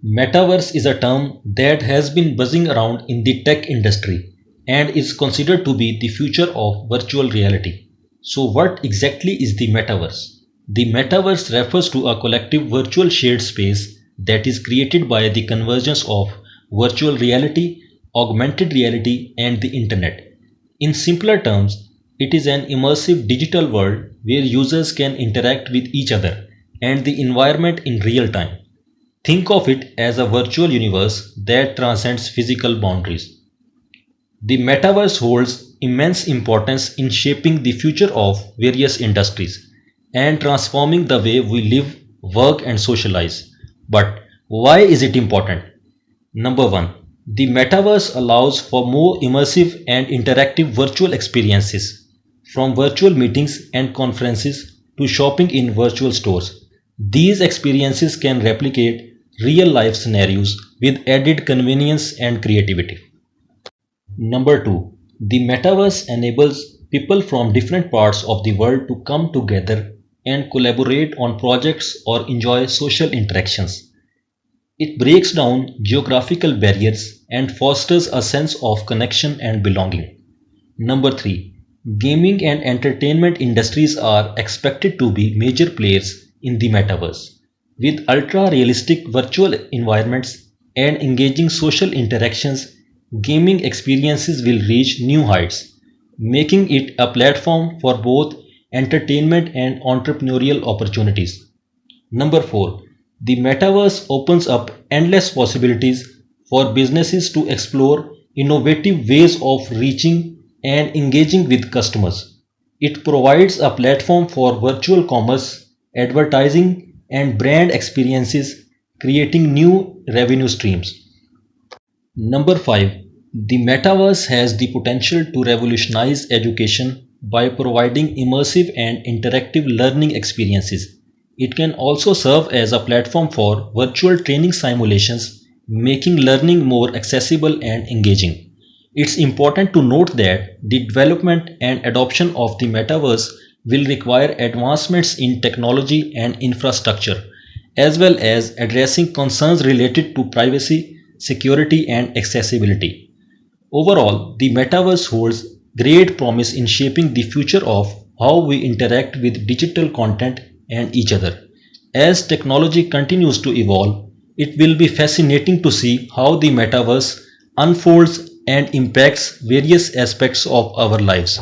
Metaverse is a term that has been buzzing around in the tech industry and is considered to be the future of virtual reality. So, what exactly is the metaverse? The metaverse refers to a collective virtual shared space that is created by the convergence of virtual reality, augmented reality, and the internet. In simpler terms, it is an immersive digital world where users can interact with each other and the environment in real time. Think of it as a virtual universe that transcends physical boundaries. The metaverse holds immense importance in shaping the future of various industries and transforming the way we live, work, and socialize. But why is it important? Number one, the metaverse allows for more immersive and interactive virtual experiences, from virtual meetings and conferences to shopping in virtual stores. These experiences can replicate real life scenarios with added convenience and creativity. Number two, the metaverse enables people from different parts of the world to come together and collaborate on projects or enjoy social interactions. It breaks down geographical barriers and fosters a sense of connection and belonging. Number 3. Gaming and entertainment industries are expected to be major players in the metaverse. With ultra realistic virtual environments and engaging social interactions, gaming experiences will reach new heights, making it a platform for both entertainment and entrepreneurial opportunities. Number 4. The metaverse opens up endless possibilities for businesses to explore innovative ways of reaching and engaging with customers. It provides a platform for virtual commerce, advertising, and brand experiences, creating new revenue streams. Number 5. The metaverse has the potential to revolutionize education by providing immersive and interactive learning experiences. It can also serve as a platform for virtual training simulations, making learning more accessible and engaging. It's important to note that the development and adoption of the metaverse will require advancements in technology and infrastructure, as well as addressing concerns related to privacy, security, and accessibility. Overall, the metaverse holds great promise in shaping the future of how we interact with digital content and each other. As technology continues to evolve, it will be fascinating to see how the metaverse unfolds and impacts various aspects of our lives.